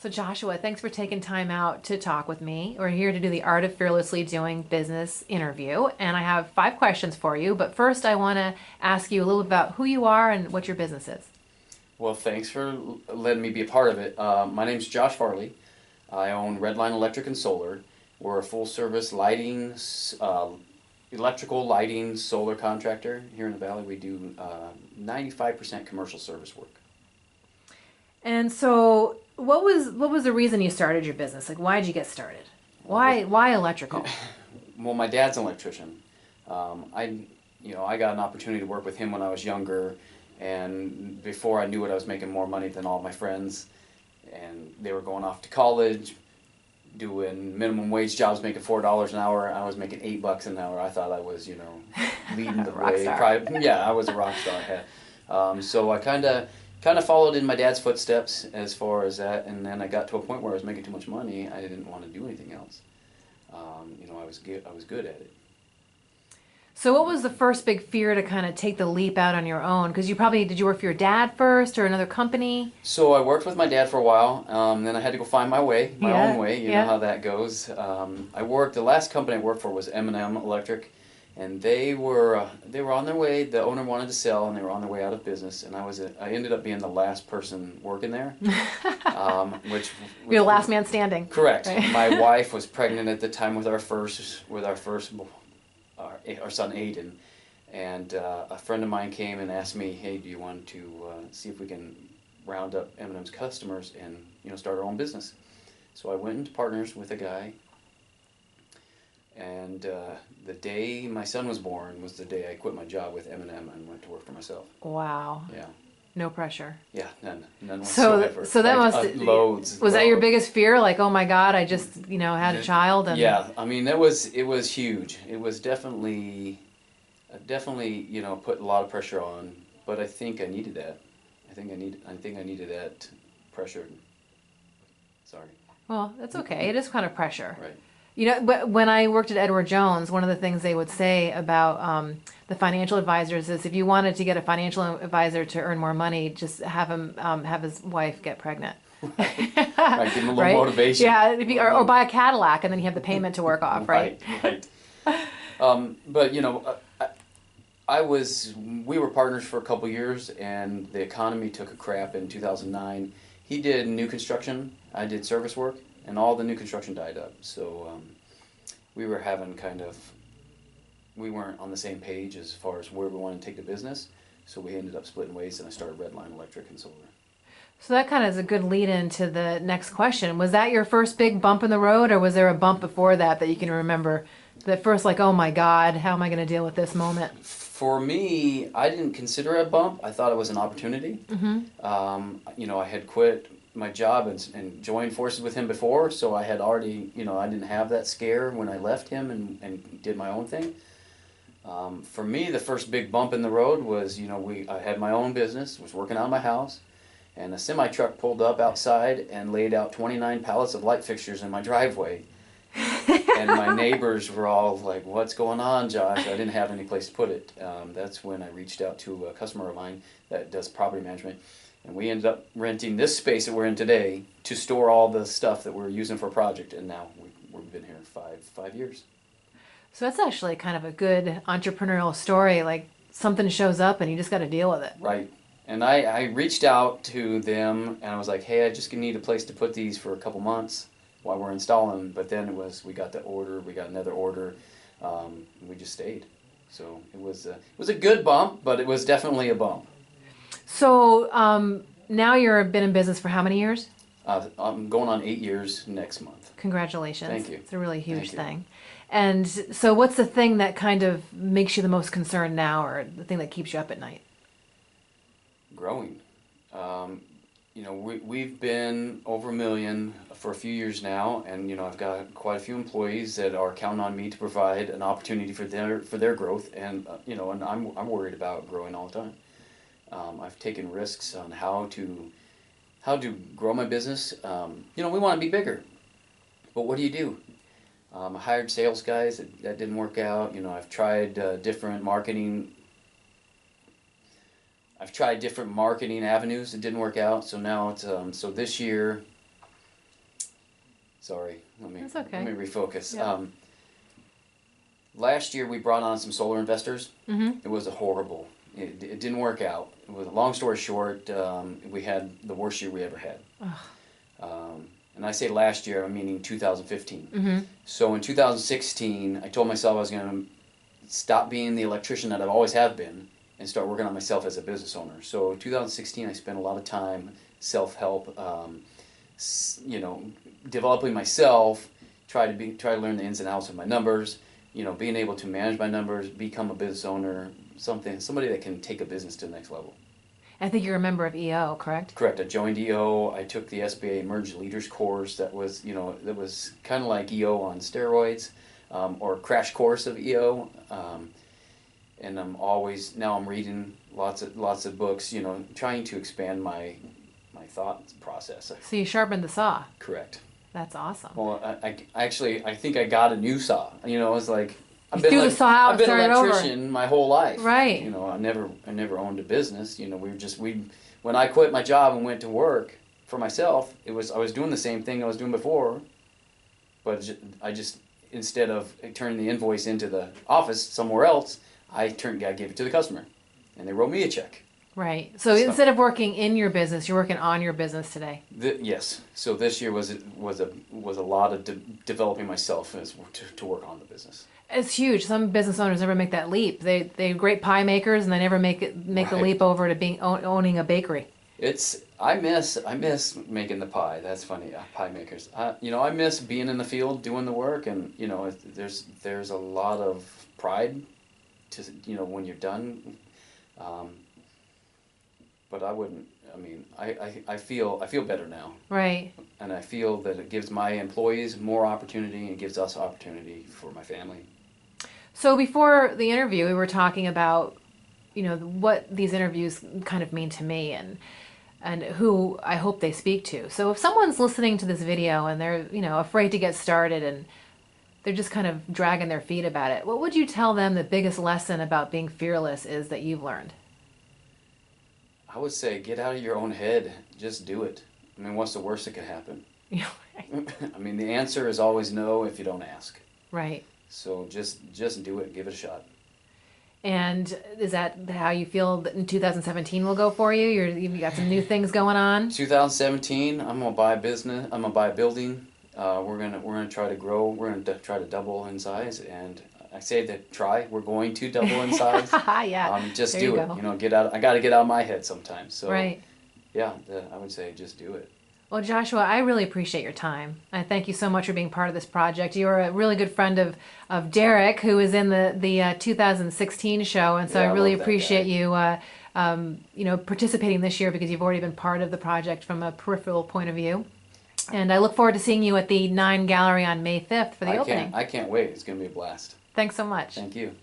So Joshua, thanks for taking time out to talk with me. We're here to do the Art of Fearlessly Doing Business interview, and I have 5 questions for you. But first, I want to ask you a little about who you are and what your business is. Well, thanks for letting me be a part of it. My name's Josh Farley. I own Redline Electric and Solar. We're a full-service lighting, electrical lighting solar contractor here in the Valley. We do 95% commercial service work. And so, what was the reason you started your business? Like, why did you get started? Why electrical? Well, my dad's an electrician. I got an opportunity to work with him when I was younger, and before I knew it, I was making more money than all my friends, and they were going off to college, doing minimum wage jobs, making $4 an hour. I was making $8 an hour. I thought I was, leading the Rock way. star. Yeah, I was a rock star. So I kind of followed in my dad's footsteps as far as that, and then I got to a point where I was making too much money. I didn't want to do anything else. I was good at it. So, what was the first big fear to kind of take the leap out on your own? Because did you work for your dad first or another company? So I worked with my dad for a while. Then I had to go find my own way. You know how that goes. The last company I worked for was M&M Electric, and they were on their way. The owner wanted to sell, and they were on their way out of business. And I ended up being the last person working there, which You're the last man standing. correct. Right? My wife was pregnant at the time with our son Aiden, and a friend of mine came and asked me, "Hey, do you want to see if we can round up M&M's customers and start our own business?" So I went into partners with a guy, and the day my son was born was the day I quit my job with M&M and went to work for myself. Wow. Yeah. No pressure. Yeah, none So, whatsoever. so that Loads. was that your biggest fear? Like, oh my God, I just had a child and Yeah, I mean it was huge. It was definitely put a lot of pressure on, but I think I needed that. I think I needed that pressure. Sorry. Well, that's okay. It is kind of pressure. Right. But when I worked at Edward Jones, one of the things they would say about the financial advisors is if you wanted to get a financial advisor to earn more money, just have him have his wife get pregnant. Right. Give him a little Right? motivation. Yeah, or buy a Cadillac and then you have the payment to work off, right? Right. But we were partners for a couple years, and the economy took a crap in 2009. He did new construction, I did service work, and all the new construction died up. So we were we weren't on the same page as far as where we wanted to take the business. So we ended up splitting ways, and I started Redline Electric and Solar. So that kind of is a good lead into the next question. Was that your first big bump in the road, or was there a bump before that you can remember? That first, like, oh my God, how am I going to deal with this moment? For me, I didn't consider it a bump. I thought it was an opportunity. Mm-hmm. I had quit my job and joined forces with him before, so I had already, I didn't have that scare when I left him and did my own thing. For me, the first big bump in the road was, I had my own business, was working out of my house, and a semi-truck pulled up outside and laid out 29 pallets of light fixtures in my driveway. And my neighbors were all like, "What's going on, Josh?" I didn't have any place to put it. That's when I reached out to a customer of mine that does property management, and we ended up renting this space that we're in today to store all the stuff that we're using for a project. And now we've been here 5 years. So that's actually kind of a good entrepreneurial story. Like something shows up and you just got to deal with it. Right. And I reached out to them and I was like, "Hey, I just need a place to put these for a couple months while we're installing." But then we got the order, we got another order, we just stayed. So it was a good bump, but it was definitely a bump. So now you've been in business for how many years? I'm going on 8 years next month. Congratulations. Thank you. It's a really huge Thank you. thing. And so what's the thing that kind of makes you the most concerned now, or the thing that keeps you up at night? Growing. We've been over $1 million for a few years now, and I've got quite a few employees that are counting on me to provide an opportunity for their growth, and and I'm worried about growing all the time. I've taken risks on how to grow my business. We want to be bigger, but what do? I hired sales guys that didn't work out. I've tried different marketing. I've tried different marketing avenues that didn't work out. So now it's so this year Sorry, That's okay. let me refocus. Yeah. Last year we brought on some solar investors. Mm-hmm. It was a horrible. It didn't work out. It was a long story short. We had the worst year we ever had. And I say last year, I'm meaning 2015. Mm-hmm. So in 2016, I told myself I was going to stop being the electrician that I've always have been and start working on myself as a business owner. So in 2016, I spent a lot of time self-help, developing myself, try to learn the ins and outs of my numbers, being able to manage my numbers, become a business owner, somebody that can take a business to the next level. I think you're a member of EO, correct? Correct. I joined EO. I took the SBA Emerging Leaders course. That was kind of like EO on steroids, or a crash course of EO. And I'm reading lots of books. Trying to expand my thought process. So you sharpened the saw. Correct. That's awesome. Well, I think I got a new saw. It's like I've threw the saw out, I've been an started over. electrician my whole life. Right. I never owned a business. When I quit my job and went to work for myself, I was doing the same thing I was doing before, but I just instead of turning the invoice into the office somewhere else, I gave it to the customer, and they wrote me a check. Right. So instead of working in your business, you're working on your business today. Yes. So this year was a lot of developing myself to work on the business. It's huge. Some business owners never make that leap. They're great pie makers, and they never make the leap over to being owning a bakery. I miss making the pie. That's funny. Pie makers. I miss being in the field doing the work, and there's a lot of pride to when you're done. But I wouldn't. I feel better now. Right. And I feel that it gives my employees more opportunity and gives us opportunity for my family. So before the interview, we were talking about, what these interviews kind of mean to me and who I hope they speak to. So if someone's listening to this video and they're, afraid to get started and they're just kind of dragging their feet about it, what would you tell them the biggest lesson about being fearless is that you've learned? I would say get out of your own head. Just do it. What's the worst that could happen? Yeah. Right. The answer is always no if you don't ask. Right. So just do it. Give it a shot. And is that how you feel that in 2017 will go for you? You've got some new things going on. 2017, I'm gonna buy a business. I'm gonna buy a building. We're gonna try to grow. We're gonna try to double in size. And I say that we're going to double in size. Yeah. Just there do you it. go. Get out. I got to get out of my head sometimes. So right. Yeah, I would say just do it. Well, Joshua, I really appreciate your time. I thank you so much for being part of this project. You're a really good friend of Derek, who was in the 2016 show, and so I really appreciate you, participating this year because you've already been part of the project from a peripheral point of view. And I look forward to seeing you at the 9 Gallery on May 5th for the opening. I can't wait. It's going to be a blast. Thanks so much. Thank you.